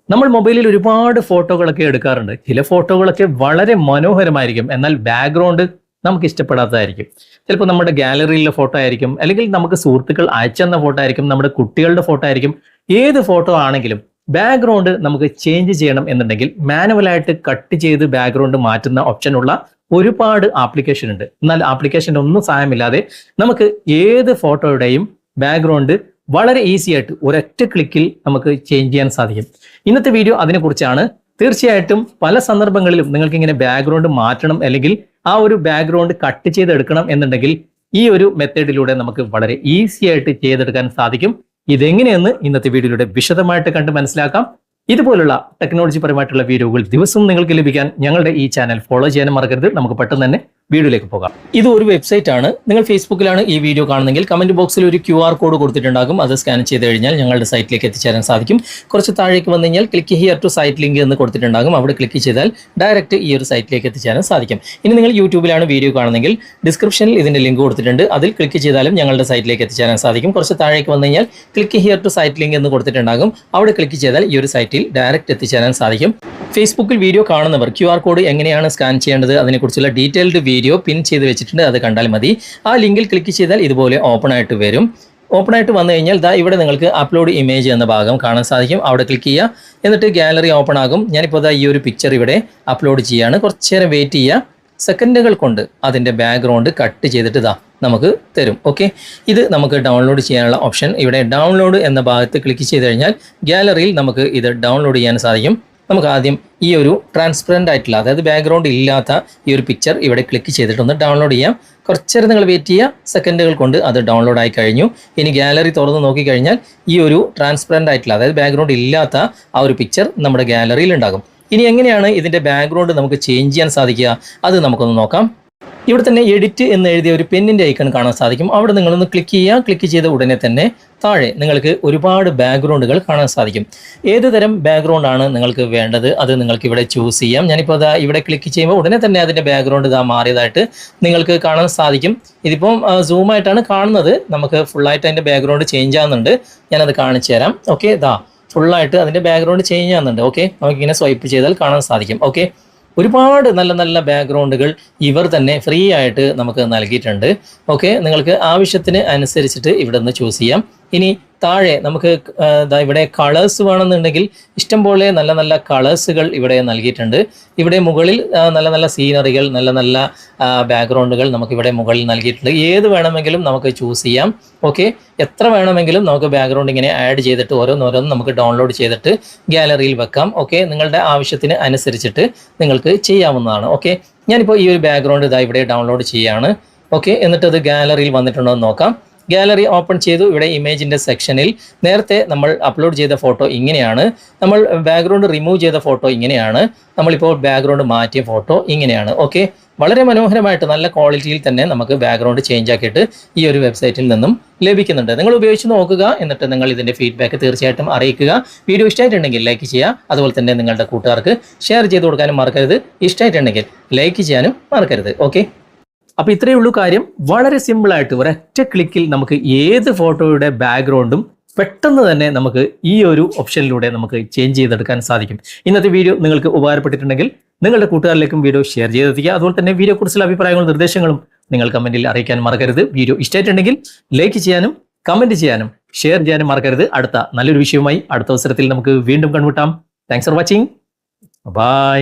നമ്മൾ മൊബൈലിൽ ഒരുപാട് ഫോട്ടോകളൊക്കെ എടുക്കാറുണ്ട്. ചില ഫോട്ടോകളൊക്കെ വളരെ മനോഹരമായിരിക്കും, എന്നാൽ ബാക്ക്ഗ്രൗണ്ട് നമുക്ക് ഇഷ്ടപ്പെടാത്തതായിരിക്കും. ചിലപ്പോൾ നമ്മുടെ ഗാലറിയിലെ ഫോട്ടോ ആയിരിക്കും, അല്ലെങ്കിൽ നമുക്ക് സുഹൃത്തുക്കൾ അയച്ചെന്ന ഫോട്ടോ ആയിരിക്കും, നമ്മുടെ കുട്ടികളുടെ ഫോട്ടോ ആയിരിക്കും. ഏത് ഫോട്ടോ ആണെങ്കിലും ബാക്ക്ഗ്രൗണ്ട് നമുക്ക് ചേഞ്ച് ചെയ്യണം എന്നുണ്ടെങ്കിൽ മാനുവലായിട്ട് കട്ട് ചെയ്ത് ബാക്ക്ഗ്രൗണ്ട് മാറ്റുന്ന ഓപ്ഷനുള്ള ഒരുപാട് ആപ്ലിക്കേഷൻ ഉണ്ട്. എന്നാൽ ആപ്ലിക്കേഷൻ്റെ ഒന്നും സഹായമില്ലാതെ നമുക്ക് ഏത് ഫോട്ടോയുടെയും ബാക്ക്ഗ്രൗണ്ട് വളരെ ഈസി ആയിട്ട് ഒരൊറ്റ ക്ലിക്കിൽ നമുക്ക് ചേഞ്ച് ചെയ്യാൻ സാധിക്കും. ഇന്നത്തെ വീഡിയോ അതിനെക്കുറിച്ചാണ്. തീർച്ചയായിട്ടും പല സന്ദർഭങ്ങളിലും നിങ്ങൾക്ക് ഇങ്ങനെ ബാക്ക്ഗ്രൗണ്ട് മാറ്റണം, അല്ലെങ്കിൽ ആ ഒരു ബാക്ക്ഗ്രൗണ്ട് കട്ട് ചെയ്തെടുക്കണം എന്നുണ്ടെങ്കിൽ ഈ ഒരു മെത്തേഡിലൂടെ നമുക്ക് വളരെ ഈസി ആയിട്ട് ചെയ്തെടുക്കാൻ സാധിക്കും. ഇതെങ്ങനെയെന്ന് ഇന്നത്തെ വീഡിയോയിലൂടെ വിശദമായിട്ട് കണ്ട് മനസ്സിലാക്കാം. ഇതുപോലുള്ള ടെക്നോളജി പരമായിട്ടുള്ള വീഡിയോകൾ ദിവസവും നിങ്ങൾക്ക് ലഭിക്കാൻ ഞങ്ങളുടെ ഈ ചാനൽ ഫോളോ ചെയ്യാനും മറക്കരുത്. നമുക്ക് പെട്ടെന്ന് തന്നെ വീഡിയോയിലേക്ക് പോകാം. ഇത് ഒരു വെബ്സൈറ്റ് ആണ്. നിങ്ങൾ ഫേസ്ബുക്കിലാണ് ഈ വീഡിയോ കാണുന്നെങ്കിൽ കമന്റ് ബോക്സിൽ ഒരു QR കോഡ് കൊടുത്തിട്ടുണ്ടാകും. അത് സ്കാൻ ചെയ്ത് കഴിഞ്ഞാൽ ഞങ്ങളുടെ സൈറ്റിലേക്ക് എത്തിച്ചേരാൻ സാധിക്കും. കുറച്ച് താഴേക്ക് വന്നു കഴിഞ്ഞാൽ click here to site link എന്ന് കൊടുത്തിട്ടുണ്ടാകും. അവിടെ ക്ലിക്ക് ചെയ്താൽ ഡയറക്റ്റ് ഈ ഒരു സൈറ്റിലേക്ക് എത്തിച്ചേരാൻ സാധിക്കും. ഇനി നിങ്ങൾ യൂട്യൂബിലാണ് വീഡിയോ കാണുന്നെങ്കിൽ ഡിസ്ക്രിപ്ഷനിൽ ഇതിന്റെ ലിങ്ക് കൊടുത്തിട്ടുണ്ട്. അതിൽ ക്ലിക്ക് ചെയ്താലും ഞങ്ങളുടെ സൈറ്റിലേക്ക് എത്തിച്ചേരാൻ സാധിക്കും. കുറച്ച് താഴേക്ക് വന്നു കഴിഞ്ഞാൽ click here to site link എന്ന് കൊടുത്തിട്ടുണ്ടാകും. അവിടെ ക്ലിക്ക് ചെയ്താൽ ഈ ഒരു സൈറ്റിൽ ഡയറക്റ്റ് എത്തിച്ചേരാൻ സാധിക്കും. ഫേസ്ബുക്കിൽ വീഡിയോ കാണുന്നവർ QR കോഡ് എങ്ങനെയാണ് സ്കാൻ ചെയ്യേണ്ടത് അതിനെക്കുറിച്ചുള്ള ഡീറ്റെയിൽഡ് വീഡിയോ പിൻ ചെയ്ത് വെച്ചിട്ടുണ്ട്. അത് കണ്ടാൽ മതി. ആ ലിങ്കിൽ ക്ലിക്ക് ചെയ്താൽ ഇതുപോലെ ഓപ്പൺ ആയിട്ട് വരും. ഓപ്പൺ ആയിട്ട് വന്നു കഴിഞ്ഞാൽ ഇവിടെ നിങ്ങൾക്ക് അപ്ലോഡ് ഇമേജ് എന്ന ഭാഗം കാണാൻ സാധിക്കും. അവിടെ ക്ലിക്ക് ചെയ്യുക. എന്നിട്ട് ഗാലറി ഓപ്പൺ ആകും. ഞാനിപ്പോൾ ഈ ഒരു പിക്ചർ ഇവിടെ അപ്ലോഡ് ചെയ്യുകയാണ്. കുറച്ച് നേരം വെയിറ്റ് ചെയ്യുക. സെക്കൻഡുകൾ കൊണ്ട് അതിൻ്റെ ബാക്ക്ഗ്രൗണ്ട് കട്ട് ചെയ്തിട്ട് നമുക്ക് തരും. ഓക്കെ, ഇത് നമുക്ക് ഡൗൺലോഡ് ചെയ്യാനുള്ള ഓപ്ഷൻ ഇവിടെ ഡൗൺലോഡ് എന്ന ഭാഗത്ത് ക്ലിക്ക് ചെയ്ത് കഴിഞ്ഞാൽ ഗാലറിയിൽ നമുക്ക് ഇത് ഡൗൺലോഡ് ചെയ്യാൻ സാധിക്കും. നമുക്ക് ആദ്യം ഈ ഒരു ട്രാൻസ്പെറൻ്റ് ആയിട്ടുള്ള, അതായത് ബാക്ക്ഗ്രൗണ്ട് ഇല്ലാത്ത ഈ ഒരു പിക്ചർ ഇവിടെ ക്ലിക്ക് ചെയ്തിട്ടൊന്ന് ഡൗൺലോഡ് ചെയ്യാം. കുറച്ചേരം നിങ്ങൾ വെയിറ്റ് ചെയ്യുക. സെക്കൻഡുകൾ കൊണ്ട് അത് ഡൗൺലോഡ് ആയി കഴിഞ്ഞു. ഇനി ഗാലറി തുറന്ന് നോക്കിക്കഴിഞ്ഞാൽ ഈ ഒരു ട്രാൻസ്പെറൻ്റ് ആയിട്ടുള്ള, അതായത് ബാക്ക്ഗ്രൗണ്ട് ഇല്ലാത്ത ആ ഒരു പിക്ചർ നമ്മുടെ ഗാലറിയിൽ ഉണ്ടാകും. ഇനി എങ്ങനെയാണ് ഇതിൻ്റെ ബാക്ക്ഗ്രൗണ്ട് നമുക്ക് ചേഞ്ച് ചെയ്യാൻ സാധിക്കുക അത് നമുക്കൊന്ന് നോക്കാം. ഇവിടെ തന്നെ എഡിറ്റ് എന്ന് എഴുതിയ ഒരു പെന്നിൻ്റെ ഐക്കൺ കാണാൻ സാധിക്കും. അവിടെ നിങ്ങളൊന്ന് ക്ലിക്ക് ചെയ്യുക. ക്ലിക്ക് ചെയ്ത ഉടനെ തന്നെ താഴെ നിങ്ങൾക്ക് ഒരുപാട് ബാക്ക്ഗ്രൗണ്ടുകൾ കാണാൻ സാധിക്കും. ഏത് തരം ബാക്ക്ഗ്രൗണ്ട് ആണ് നിങ്ങൾക്ക് വേണ്ടത് അത് നിങ്ങൾക്ക് ഇവിടെ ചൂസ് ചെയ്യാം. ഞാനിപ്പോൾ ഇവിടെ ക്ലിക്ക് ചെയ്യുമ്പോൾ ഉടനെ തന്നെ അതിൻ്റെ ബാക്ക്ഗ്രൗണ്ട് മാറിയതായിട്ട് നിങ്ങൾക്ക് കാണാൻ സാധിക്കും. ഇതിപ്പം സൂമായിട്ടാണ് കാണുന്നത്. നമുക്ക് ഫുള്ളായിട്ട് അതിൻ്റെ ബാക്ക്ഗ്രൗണ്ട് ചേഞ്ച് ആകുന്നുണ്ട്. ഞാനത് കാണിച്ചു തരാം. ഓക്കെ, ഫുള്ളായിട്ട് അതിൻ്റെ ബാക്ക്ഗ്രൗണ്ട് ചേഞ്ച് ആകുന്നുണ്ട്. ഓക്കെ, നമുക്കിങ്ങനെ സ്വൈപ്പ് ചെയ്താൽ കാണാൻ സാധിക്കും. ഓക്കെ, ഒരുപാട് നല്ല നല്ല ബാക്ക്ഗ്രൗണ്ടുകൾ ഇവർ തന്നെ ഫ്രീ ആയിട്ട് നമുക്ക് നൽകിയിട്ടുണ്ട്. ഓക്കെ, നിങ്ങൾക്ക് ആവശ്യത്തിന് അനുസരിച്ചിട്ട് ഇവിടെ നിന്ന് ചൂസ് ചെയ്യാം. ഇനി താഴെ നമുക്ക് ഇവിടെ കളേഴ്സ് വേണമെന്നുണ്ടെങ്കിൽ ഇഷ്ടംപോലെ നല്ല നല്ല കളേഴ്സുകൾ ഇവിടെ നൽകിയിട്ടുണ്ട്. ഇവിടെ മുകളിൽ നല്ല നല്ല സീനറികൾ, നല്ല നല്ല ബാക്ക്ഗ്രൗണ്ടുകൾ നമുക്കിവിടെ മുകളിൽ നൽകിയിട്ടുണ്ട്. ഏത് വേണമെങ്കിലും നമുക്ക് ചൂസ് ചെയ്യാം. ഓക്കെ, എത്ര വേണമെങ്കിലും നമുക്ക് ബാക്ക്ഗ്രൗണ്ട് ഇങ്ങനെ ആഡ് ചെയ്തിട്ട് ഓരോന്നോരോന്ന് നമുക്ക് ഡൗൺലോഡ് ചെയ്തിട്ട് ഗാലറിയിൽ വെക്കാം. ഓക്കെ, നിങ്ങളുടെ ആവശ്യത്തിന് അനുസരിച്ചിട്ട് നിങ്ങൾക്ക് ചെയ്യാവുന്നതാണ്. ഓക്കെ, ഞാനിപ്പോൾ ഈ ഒരു ബാക്ക്ഗ്രൗണ്ട് ഇവിടെ ഡൗൺലോഡ് ചെയ്യുകയാണ്. ഓക്കെ, എന്നിട്ടത് ഗാലറിയിൽ വന്നിട്ടുണ്ടോ എന്ന് നോക്കാം. ഗാലറി ഓപ്പൺ ചെയ്തു. ഇവിടെ ഇമേജിൻ്റെ സെക്ഷനിൽ നേരത്തെ നമ്മൾ അപ്ലോഡ് ചെയ്ത ഫോട്ടോ ഇങ്ങനെയാണ്. നമ്മൾ ബാക്ക്ഗ്രൗണ്ട് റിമൂവ് ചെയ്ത ഫോട്ടോ ഇങ്ങനെയാണ്. നമ്മളിപ്പോൾ ബാക്ക്ഗ്രൗണ്ട് മാറ്റിയ ഫോട്ടോ ഇങ്ങനെയാണ്. ഓക്കെ, വളരെ മനോഹരമായിട്ട് നല്ല ക്വാളിറ്റിയിൽ തന്നെ നമുക്ക് ബാക്ക്ഗ്രൗണ്ട് ചേഞ്ച് ആക്കിയിട്ട് ഈ ഒരു വെബ്സൈറ്റിൽ നിന്നും ലഭിക്കുന്നുണ്ട്. നിങ്ങൾ ഉപയോഗിച്ച് നോക്കുക. എന്നിട്ട് നിങ്ങൾ ഇതിൻ്റെ ഫീഡ്ബാക്ക് തീർച്ചയായിട്ടും അറിയിക്കുക. വീഡിയോ ഇഷ്ടമായിട്ടുണ്ടെങ്കിൽ ലൈക്ക് ചെയ്യുക. അതുപോലെ തന്നെ നിങ്ങളുടെ കൂട്ടുകാർക്ക് ഷെയർ ചെയ്ത് കൊടുക്കാനും മറക്കരുത്. ഇഷ്ടമായിട്ടുണ്ടെങ്കിൽ ലൈക്ക് ചെയ്യാനും മറക്കരുത്. ഓക്കെ, അപ്പോൾ ഇത്രയേ ഉള്ളൂ കാര്യം. വളരെ സിമ്പിളായിട്ട് ഒരൊറ്റ ക്ലിക്കിൽ നമുക്ക് ഏത് ഫോട്ടോയുടെ ബാക്ക്ഗ്രൗണ്ടും പെട്ടെന്ന് തന്നെ നമുക്ക് ഈ ഒരു ഓപ്ഷനിലൂടെ നമുക്ക് ചേഞ്ച് ചെയ്തെടുക്കാൻ സാധിക്കും. ഇന്നത്തെ വീഡിയോ നിങ്ങൾക്ക് ഉപകാരപ്പെട്ടിട്ടുണ്ടെങ്കിൽ നിങ്ങളുടെ കൂട്ടുകാരിലേക്കും വീഡിയോ ഷെയർ ചെയ്തെത്തിക്കുക. അതുപോലെ തന്നെ വീഡിയോയെക്കുറിച്ചുള്ള അഭിപ്രായങ്ങളും നിർദ്ദേശങ്ങളും നിങ്ങൾ കമൻറ്റിൽ അറിയിക്കാൻ മറക്കരുത്. വീഡിയോ ഇഷ്ടമായിട്ടുണ്ടെങ്കിൽ ലൈക്ക് ചെയ്യാനും കമൻറ്റ് ചെയ്യാനും ഷെയർ ചെയ്യാനും മറക്കരുത്. അടുത്ത നല്ലൊരു വിഷയവുമായി അടുത്ത അവസരത്തിൽ നമുക്ക് വീണ്ടും കണ്ടുമുട്ടാം. Thanks for watching. ബൈ.